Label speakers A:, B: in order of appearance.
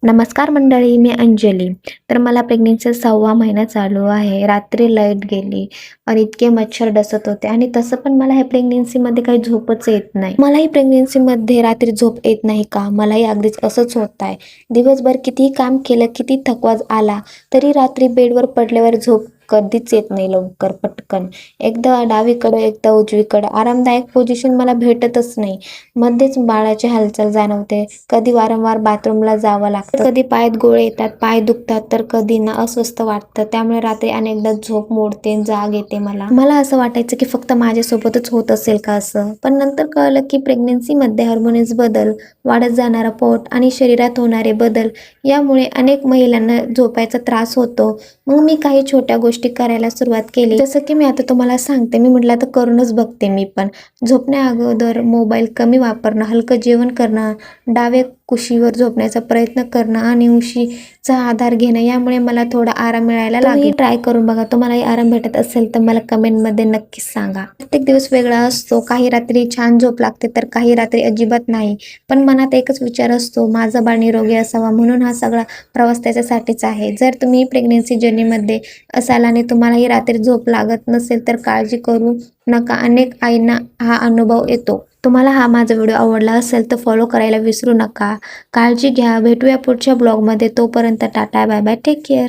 A: नमस्कार मंडळी, मी अंजली. तर मला प्रेग्नन्सीचा 6वा महिना चालू आहे. रात्री लाईट गेली आणि इतके मच्छर डसत होते आणि तसं पण मला ह्या प्रेग्नन्सीमध्ये काही झोपच येत नाही. मलाही प्रेग्नन्सीमध्ये रात्री झोप येत नाही का? मलाही अगदीच असंच होत आहे. दिवसभर कितीही काम केलं, किती थकवा आला तरी रात्री बेडवर पडल्यावर झोप कधीच येत नाही लवकर पटकन. एकदा डावीकडं एकदा उजवीकडं आरामदायक पोझिशन मला भेटतच नाही. मध्येच बाळाची हालचाल जाणवते. कधी वारंवार बाथरूमला जावं लागतं, कधी पायात गोळे येतात, पाय दुखतात, तर कधी ना अस्वस्थ वाटतं. त्यामुळे रात्री अनेकदा झोप मोडते, जाग येते मला असं वाटायचं की फक्त माझ्यासोबतच होत असेल का असं. पण नंतर कळलं की प्रेग्नन्सीमध्ये हार्मोन्स बदल, वाढत जाणारा पोट आणि शरीरात होणारे बदल यामुळे अनेक महिलांना झोपायचा त्रास होतो. मग मी काही छोट्या गोष्टी करायला सुरुवात केली, जसं की मी आता तुम्हाला सांगते. मी म्हटलं तर करूनच बघते मी पण. झोपण्या अगोदर मोबाईल कमी वापरणं, हलकं जेवण करणं, डावे कुशीवर झोपण्याचा प्रयत्न करणं आणि उशीचा आधार घेणं, यामुळे मला थोडा आराम मिळायला लागेल. ट्राय करून बघा. तुम्हालाही आराम भेटत असेल तर मला कमेंटमध्ये नक्कीच सांगा. प्रत्येक दिवस वेगळा असतो. काही रात्री छान झोप लागते तर काही रात्री अजिबात नाही. पण मनात एकच विचार असतो, माझा बाळ निरोगी असावा. म्हणून हा सगळा प्रवास त्याच्यासाठीच आहे. जर तुम्ही प्रेग्नन्सी जर्नीमध्ये असाल आणि तुम्हालाही रात्री झोप लागत नसेल तर काळजी करू नका. अनेक आईंना हा अनुभव येतो. तुम्हाला हा माझा व्हिडिओ आवडला असेल तर फॉलो करायला विसरू नका. काळजी घ्या. भेटूया पुढच्या ब्लॉगमध्ये. तोपर्यंत tata, bye bye, take care.